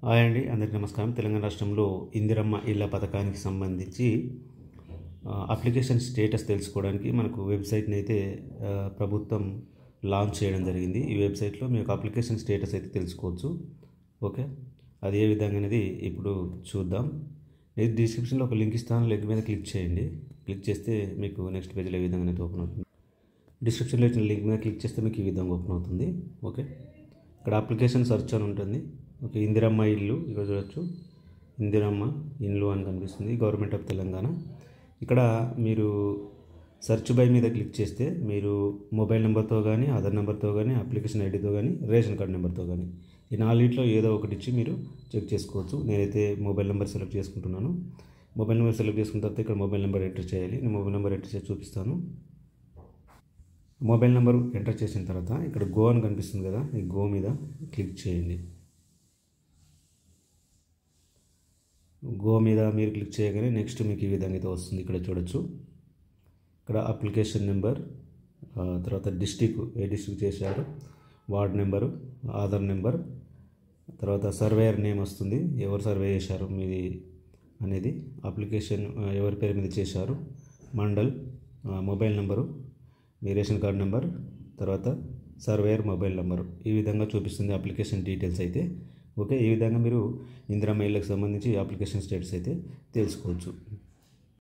Hi అండి, అందరికీ నమస్కారం. తెలంగాణ రాష్ట్రంలో ఇందిరమ్మ ఇళ్ళ పథకానికి సంబంధించి అప్లికేషన్ స్టేటస్ తెలుసుకోవడానికి మనకు వెబ్సైట్ని అయితే ప్రభుత్వం లాంచ్ చేయడం జరిగింది. ఈ వెబ్సైట్లో మీ యొక్క అప్లికేషన్ స్టేటస్ అయితే తెలుసుకోవచ్చు. ఓకే, అది ఏ విధంగా అనేది ఇప్పుడు చూద్దాం. నేను డిస్క్రిప్షన్లో ఒక లింక్ ఇస్తాను, లింక్ మీద క్లిక్ చేయండి. క్లిక్ చేస్తే మీకు నెక్స్ట్ పేజ్లో ఏ విధంగా అనేది ఓపెన్ అవుతుంది. డిస్క్రిప్షన్లో ఇచ్చిన లింక్ మీద క్లిక్ చేస్తే మీకు ఈ విధంగా ఓపెన్ అవుతుంది. ఓకే, ఇక్కడ అప్లికేషన్ సెర్చ్ అని ఉంటుంది. ఓకే, ఇందిరమ్మ ఇల్లు ఇక్కడ చూడొచ్చు. ఇందిరమ్మ ఇల్లు అని కనిపిస్తుంది, గవర్నమెంట్ ఆఫ్ తెలంగాణ. ఇక్కడ మీరు సెర్చ్ బై మీద క్లిక్ చేస్తే మీరు మొబైల్ నెంబర్తో కానీ, ఆధార్ నెంబర్తో కానీ, అప్లికేషన్ ఐడితో కానీ, రేషన్ కార్డ్ నెంబర్తో కానీ ఈ నాలుగిట్లో ఏదో ఒకటి ఇచ్చి మీరు చెక్ చేసుకోవచ్చు. నేనైతే మొబైల్ నెంబర్ సెలెక్ట్ చేసుకుంటున్నాను. మొబైల్ నెంబర్ సెలెక్ట్ చేసుకున్న తర్వాత ఇక్కడ మొబైల్ నెంబర్ ఎంటర్ చేయాలి. నేను మొబైల్ నెంబర్ ఎంటర్ చేసి చూపిస్తాను. మొబైల్ నెంబర్ ఎంటర్ చేసిన తర్వాత ఇక్కడ గో అని కనిపిస్తుంది కదా, ఈ గో మీద క్లిక్ చేయండి. గో మీద మీరు క్లిక్ చేయగానే నెక్స్ట్ మీకు ఈ విధంగా అయితే వస్తుంది. ఇక్కడ చూడొచ్చు. ఇక్కడ అప్లికేషన్ నెంబర్, తర్వాత డిస్టిక్, ఏ డిస్టిక్ చేశారు, వార్డ్ నెంబరు, ఆధార్ నెంబర్, తర్వాత సర్వేయర్ నేమ్ వస్తుంది, ఎవరు సర్వే చేశారు మీది అనేది, అప్లికేషన్ ఎవరి పేరు మీద చేశారు, మండల్, మొబైల్ నెంబరు, మీ రేషన్ కార్డ్ నెంబర్, తర్వాత సర్వేయర్ మొబైల్ నెంబరు, ఈ విధంగా చూపిస్తుంది అప్లికేషన్ డీటెయిల్స్ అయితే. ఓకే, ఈ విధంగా మీరు ఇందిరమ్మ ఇళ్ళకి సంబంధించి అప్లికేషన్ స్టేటస్ అయితే తెలుసుకోవచ్చు.